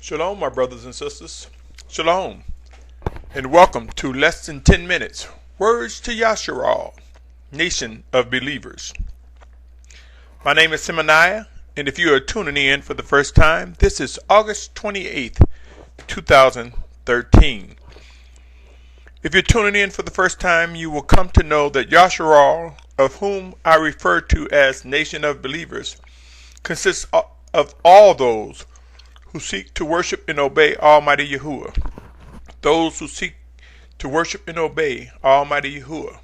Shalom, my brothers and sisters. Shalom, and welcome to Less Than 10 Minutes, Words to Yashar'al, Nation of Believers. My name is Symmanayah, and if you are tuning in for the first time, this is August 28th, 2013. If you're tuning in for the first time, you will come to know that Yashar'al, of whom I refer to as Nation of Believers, consists of all those who seek to worship and obey Almighty Yahuah. Those who seek to worship and obey Almighty Yahuah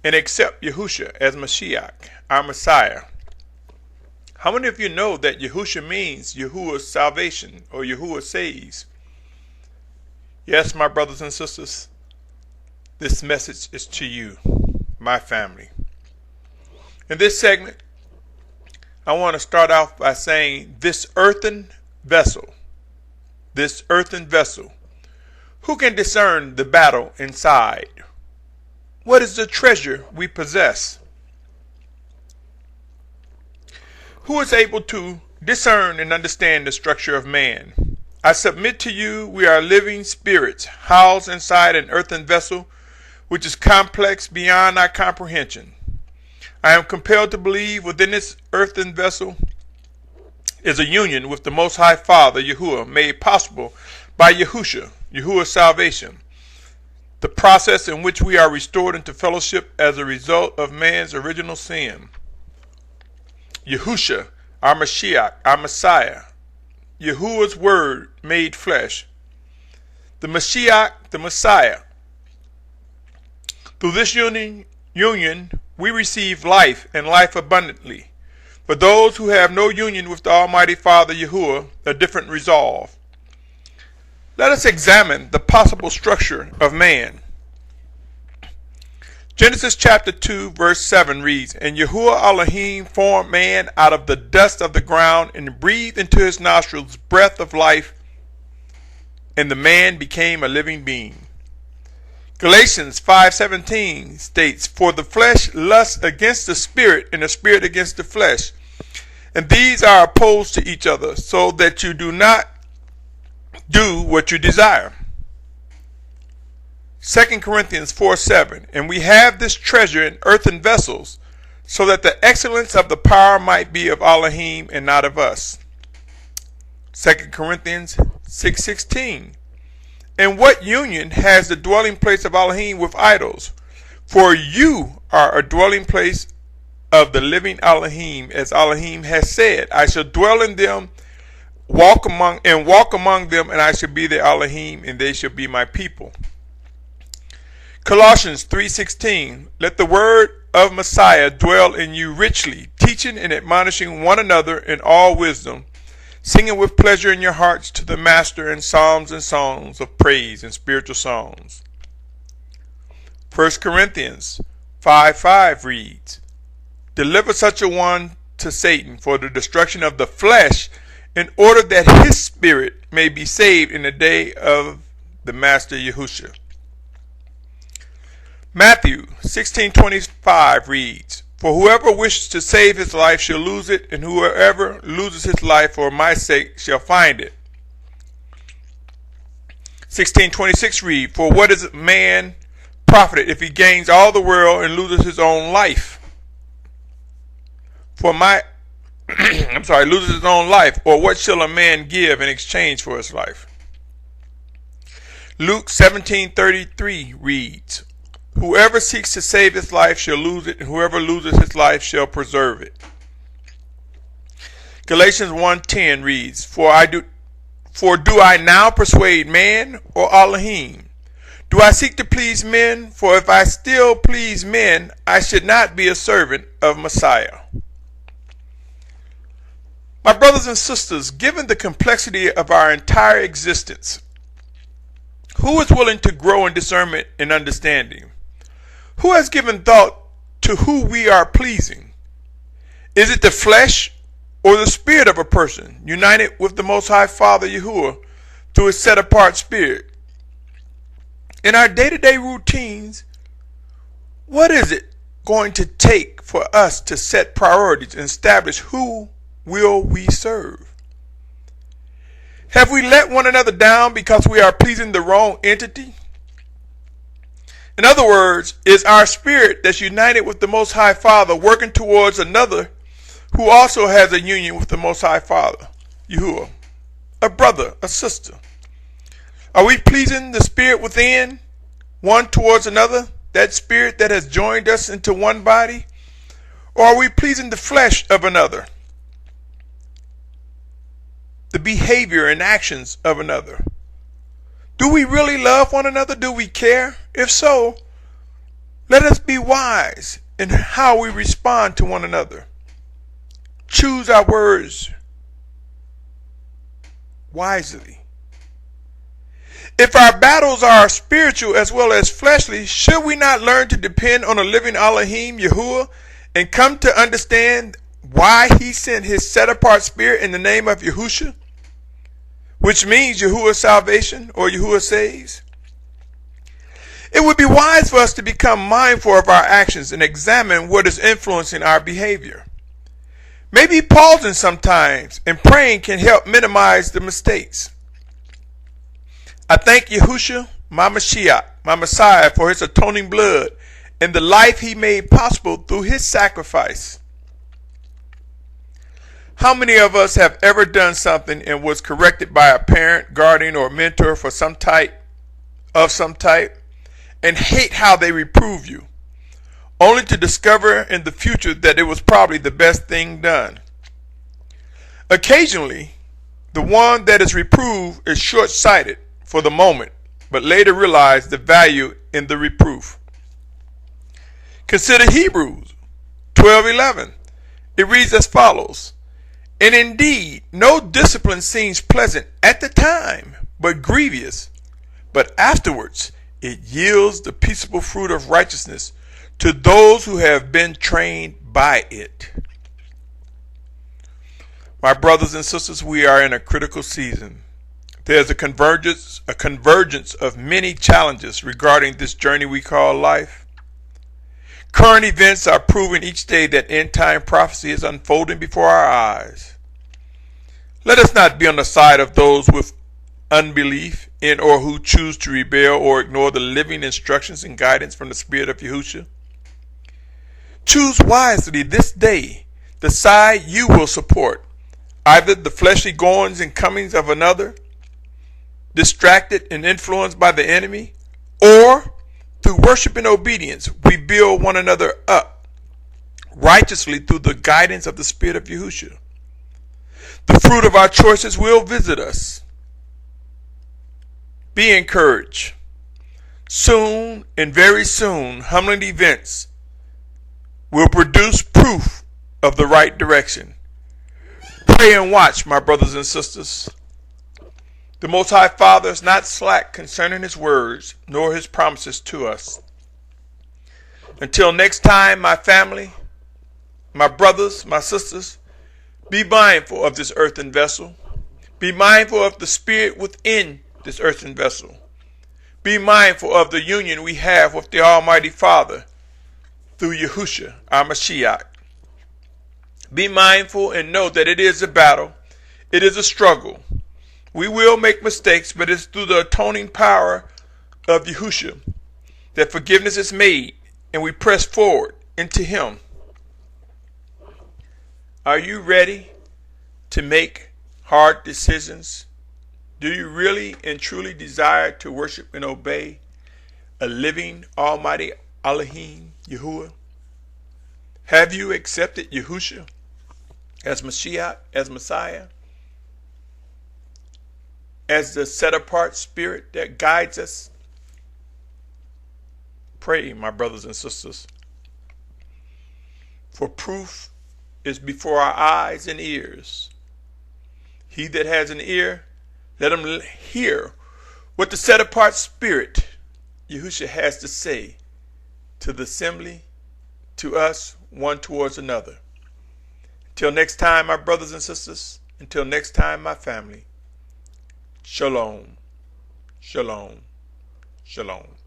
and accept Yahusha as Mashyach, our Messiah. How many of you know that Yahusha means Yahuwah's salvation, or Yahuwah saves? Yes, my brothers and sisters, this message is to you, my family. In this segment, I want to start off by saying this earthen vessel, who can discern the battle inside? What is the treasure we possess? Who is able to discern and understand the structure of man? I submit to you, we are living spirits housed inside an earthen vessel, which is complex beyond our comprehension. I am compelled to believe within this earthen vessel is a union with the Most High Father Yahuah, made possible by Yahusha, Yahuwah's salvation, the process in which we are restored into fellowship as a result of man's original sin. Yahusha, our Mashyach, our Messiah, Yahuwah's word made flesh, the Mashyach, the Messiah. Through this union, we receive life and life abundantly. For those who have no union with the Almighty Father Yahuah, a different resolve. Let us examine the possible structure of man. Genesis chapter 2 verse 7 reads, And Yahuwah Alahym formed man out of the dust of the ground and breathed into his nostrils breath of life, and the man became a living being. Galatians 5:17 states, For the flesh lusts against the spirit, and the spirit against the flesh. And these are opposed to each other, so that you do not do what you desire. 2 Corinthians 4:7, And we have this treasure in earthen vessels, so that the excellence of the power might be of Alahym and not of us. 2 Corinthians 6:16, And what union has the dwelling place of Alahym with idols? For you are a dwelling place of the living Alahym, as Alahym has said, I shall dwell in them, walk among them, and I shall be their Alahym, and they shall be my people. Colossians 3:16, Let the word of Messiah dwell in you richly, teaching and admonishing one another in all wisdom, singing with pleasure in your hearts to the Master in psalms and songs of praise and spiritual songs. 1 Corinthians 5:5 reads, Deliver such a one to Satan for the destruction of the flesh, in order that his spirit may be saved in the day of the Master Yahusha. Matthew 16:25 reads, For whoever wishes to save his life shall lose it, and whoever loses his life for my sake shall find it. 16:26 reads, For what is man profited if he gains all the world and loses his own life? Loses his own life, or what shall a man give in exchange for his life? Luke 17:33 reads, Whoever seeks to save his life shall lose it, and whoever loses his life shall preserve it. Galatians 1:10 reads, For do I now persuade man or Alahym? Do I seek to please men? For if I still please men, I should not be a servant of Messiah. My brothers and sisters, given the complexity of our entire existence, who is willing to grow in discernment and understanding? Who has given thought to who we are pleasing? Is it the flesh or the spirit of a person united with the Most High Father Yahuah through his set-apart spirit? In our day-to-day routines, what is it going to take for us to set priorities and establish who will we serve? Have we let one another down because we are pleasing the wrong entity? In other words, is our spirit that's united with the Most High Father working towards another who also has a union with the Most High Father, Yahuah, a brother, a sister? Are we pleasing the spirit within, one towards another, that spirit that has joined us into one body? Or are we pleasing the flesh of another, the behavior and actions of another? Do we really love one another? Do we care? If so, let us be wise in how we respond to one another. Choose our words wisely. If our battles are spiritual as well as fleshly, should we not learn to depend on a living Alahym, Yahuah, and come to understand why he sent his set-apart spirit in the name of Yahusha, which means Yahuwah's salvation, or Yahuwah saves? It would be wise for us to become mindful of our actions and examine what is influencing our behavior. Maybe pausing sometimes and praying can help minimize the mistakes. I thank Yahusha, my Mashyach, my Messiah, for his atoning blood and the life he made possible through his sacrifice. How many of us have ever done something and was corrected by a parent, guardian, or mentor for some type, and hate how they reprove you, only to discover in the future that it was probably the best thing done? Occasionally, the one that is reproved is short-sighted for the moment, but later realize the value in the reproof. Consider Hebrews 12:11. It reads as follows: "And indeed, no discipline seems pleasant at the time, but grievous. But afterwards, it yields the peaceable fruit of righteousness to those who have been trained by it." My brothers and sisters, we are in a critical season. There's a convergence of many challenges regarding this journey we call life. Current events are proving each day that end-time prophecy is unfolding before our eyes. Let us not be on the side of those with unbelief in or who choose to rebel or ignore the living instructions and guidance from the Spirit of Yahusha. Choose wisely this day the side you will support, either the fleshly goings and comings of another, distracted and influenced by the enemy, or through worship and obedience, we build one another up righteously through the guidance of the Spirit of Yahusha. The fruit of our choices will visit us. Be encouraged. Soon, and very soon, humbling events will produce proof of the right direction. Pray and watch, my brothers and sisters. The Most High Father is not slack concerning his words, nor his promises to us. Until next time, my family, my brothers, my sisters, be mindful of this earthen vessel. Be mindful of the spirit within this earthen vessel. Be mindful of the union we have with the Almighty Father through Yahusha, our Mashyach. Be mindful and know that it is a battle. It is a struggle. We will make mistakes, but it's through the atoning power of Yahusha that forgiveness is made and we press forward into him. Are you ready to make hard decisions? Do you really and truly desire to worship and obey a living Almighty Alahym, Yahuah? Have you accepted Yahusha as Mashyach, as Messiah, as the set-apart spirit that guides us? Pray, my brothers and sisters, for proof is before our eyes and ears. He that has an ear, let him hear what the set-apart spirit, Yahusha, has to say to the assembly, to us, one towards another. Until next time, my brothers and sisters, until next time, my family, Shalom, shalom, shalom.